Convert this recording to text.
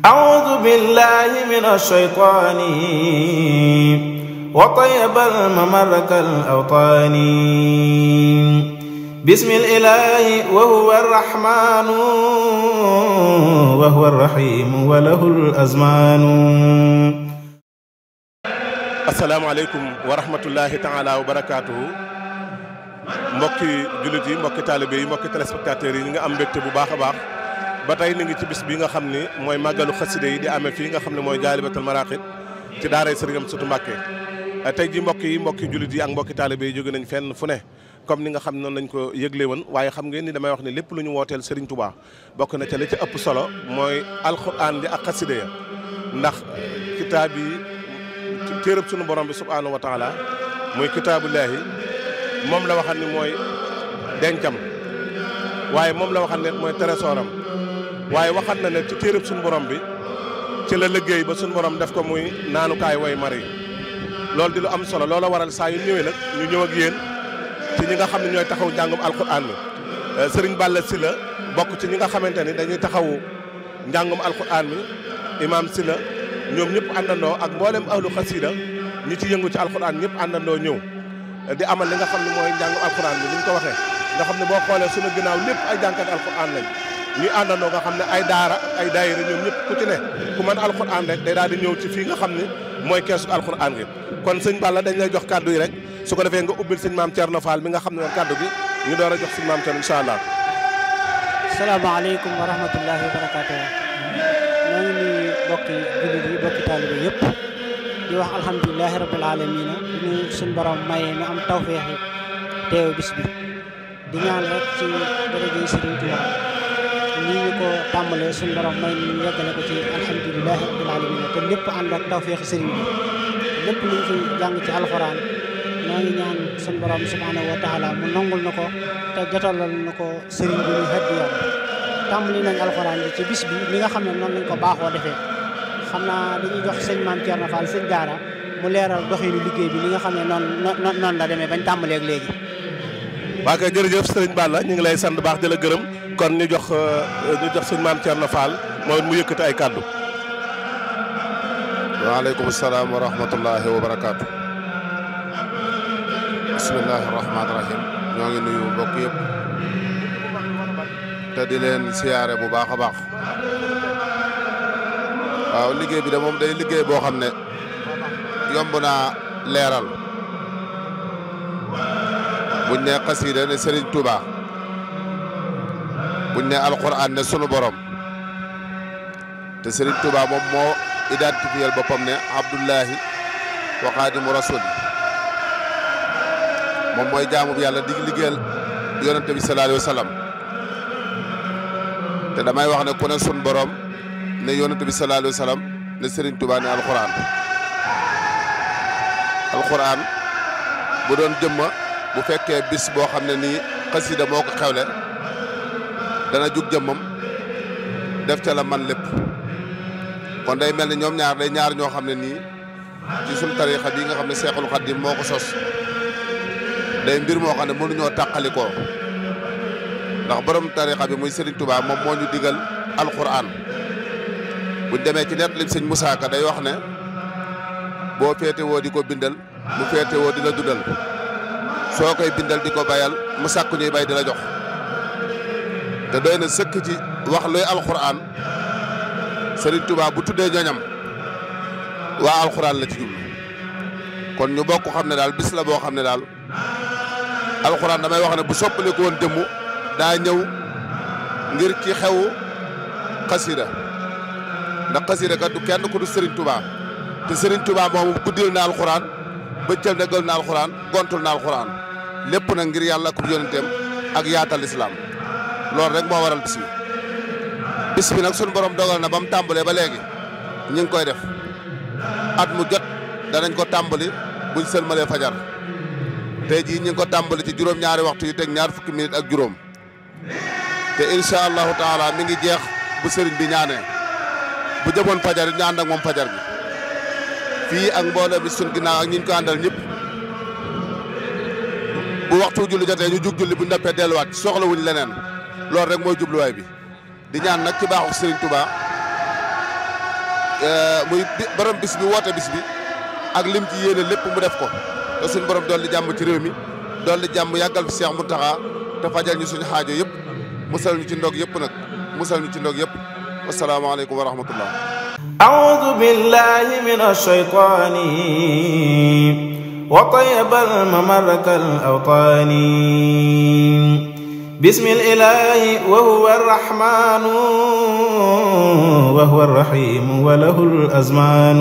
أعوذ بالله من الشيطان وطيب الممر كالأوطان بسم الإله وهو الرحمن وهو الرحيم وله الأزمان. السلام عليكم ورحمة الله تعالى وبركاته. mbokki jullit yi mbokki taalibe yi mbokki téléspectateurs yi ñi nga am mbégte bu baax a baax ba tey ni ngi ci bis bi nga xam ni mooy màggalu xaside yi di amee fii nga xam ne mooy Jaalibatul Maraqib ci daaray Sëriñ Amsatu Mbàkke. tey ji mbokki jullit yi ak mbokki taalibe yi jóge nañ fenn fu ne comme ni nga xam ne noonu lañ ko yëgle woon waaye xam ngeen ni damay wax ni lépp lu ñu wooteel Serigne Touba bokk na ca li ci ëpp solo mooy alxuraan bi ak xaside ya ndax kitaab yi téereb sunu borom bi subhaanahu wa taala muy kitaabullaahi moom la waxal ni mooy dencam waaye moom la waxal ne mooy trésoram waaye waxal na ne ci téereb suñu borom bi ci la liggéey ba suñu borom def ko muy naanukaay way mari loolu di lu am solo loola waral saa yu ñëwee nag ñu ñëw ak yéen ci ñi nga xam ne ñooy taxaw njàngum alquran mi Serigne Balla Sylla bokk ci ñi nga xamante ni dañuy taxawu njàngum alquran mi imam Sylla ñoom ñëpp àndandoo ak mboolem ahlu xasida ñi ci yëngu ci alquran ñëpp àndandoo ñëw di amal li nga xam ne mooy njàngum alquran bi ni ñu ko waxee nga xam ne boo xoolee suñu ginnaaw lépp ay jànkat alquran lañ ñuy àndandoo nga xam ne ay daara ay daayira ñoom ñëpp ku ci ne ku mën alquran rek day daal di ñëw ci fii nga xam ne mooy keesu alquran gi kon sëñ Balla dañ lay jox kàddu yi rek su ko defee nga ubbil sëñ maam Thierno Fall mi nga xam ne woon kàddu gi ñu door a jox sëñ maam Thierno incha allah. salaamaaleykum wa rahmatullahi wa barakaatuh. ñoo ngi nuyu bokki jullit yi bokki taalibe yëpp di wax alhamdulilahi rabbil alamina ñu suñ borom mayee ñu am tawfeex yi teew bis bi di ñaan rek ci daraja Sëriñ Tuubaa nii ñu ko tàmbalee suñ borom may ñu yeggale ko ci alhamdulilahi rabbil alamina te lépp ànd ak tawfeexi sëriñ bi lépp luñ fi jàng ci alxuraan ñoo ngi ñaan suñ borom subhanahu wa taala mu nangul na ko te jotalal na ko sëriñ bi ñu haddiyam tàmbali nañ alxuraan bi ci bis bi li nga xam ne noonu lañ ko baaxoo defee xam naa dañuy jox sëñ maam Thierno Fall sëñ Daara mu leeral doxinu liggéey bi li nga xam ne noonu la demee bañ tàmbalee ak léegi. waa kay jërëjëf sëriñ Balla ñu ngi lay sant baax di la gërëm kon ñu jox sëñ maam Thierno Fall mooy mu yëkkati ay kàddu. waaleykum salaam wa rahmatullahi wa barakaatu. bismillahi rahmaani rahim ñoo ngi nuyu mbokk yëpp te di leen siyaare bu baax a baax. waaw liggéey bi de moom day liggéey boo xam ne yomb naa leeral buñ ne xasiida ne Serigne Touba buñ ne alquran ne sunu borom te Serigne Touba moom moo identifié boppam ne Abdullahi wa Xaadimu Rasul moom mooy jaamu bi yàlla di liggéeyal yonente bi sallallahu alayhi wa sallam te damay wax ne ku ne sunu borom ne yonente bi sallallahu alayhi wa sallam ne Serigne Touba ne alquran bu doon jëmma bu fekkee bis boo xam ne nii xasida moo ko xewle dana jug jëmmam def ca la man lépp kon day mel ni ñoom ñaar day ñaar ñoo xam ne nii ci suñu tariixa bi nga xam ne Seexul Xadiim moo ko sos day mbir moo xam ne mënuñoo tàqalikoo ndax borom tariixa bi muy Serigne Touba moom moo ñu digal alquran buñ demee ci net lim sëñ Moussa Ka day wax ne boo féete woo di ko bindal mu féete woo di la dundal soo koy bindal di ko bayal mu sàkku ñuy bay di la jox te doy na sëkk ci wax luy alquran Serigne Touba bu tuddee ñoñam waa alquran la ci jublu kon ñu bokk xam ne daal bis la boo xam ne daal alquran damay wax ne bu soppali ko woon jëmmu daa ñëw ngir ci xewu xasida ndax xasida kat du kenn ku du Serigne Touba te Serigne Touba moom guddil na alxuraan bëccël dëggal na alxuraan gontul na alxuraan lépp nag ngir yàlla ku yonenteem ak yaatal islam loolu rek moo waral bis bi nag sunu borom dogal na ba mu tàmbalee ba léegi ñu ngi koy def at mu jot danañ ko tàmbali buñ sëlmalee fajar tey jii ñu ngi ko tàmbali ci juróom-ñaari waxtu yi teg ñaar fukki minutes ak juróom te incha allahu taala mi ngi jeex bu sëriñ bi ñaanee bu jëmoon fajar it ñu ànd ak moom fajar bi fii ak mbooloo bi suñ ginnaaw ak ñi ñu ko àndal ñëpp bu waxtu julli jotee ñu jug julli bu ñu noppee delluwaat soxla wuñ leneen loolu rek mooy jubluwaay bi di ñaan nag ci baaxu Serigne Touba muy borom bis bi woote bis bi ak lim ci yéene lépp mu def ko te suñu borom dolli jàmm ci réew mi dolli jàmm yàggal fi Cheikh Mountakha te fajal ñu suñu xaajo yëpp musal ñu ci ndog yëpp nag musal ñu ci ndog yëpp asalaamaaleykum wa rahmatullah. أعوذ بالله من الشيطان وطيب الممر كالأوطان بسم الإله وهو الرحمن وهو الرحيم وله الأزمان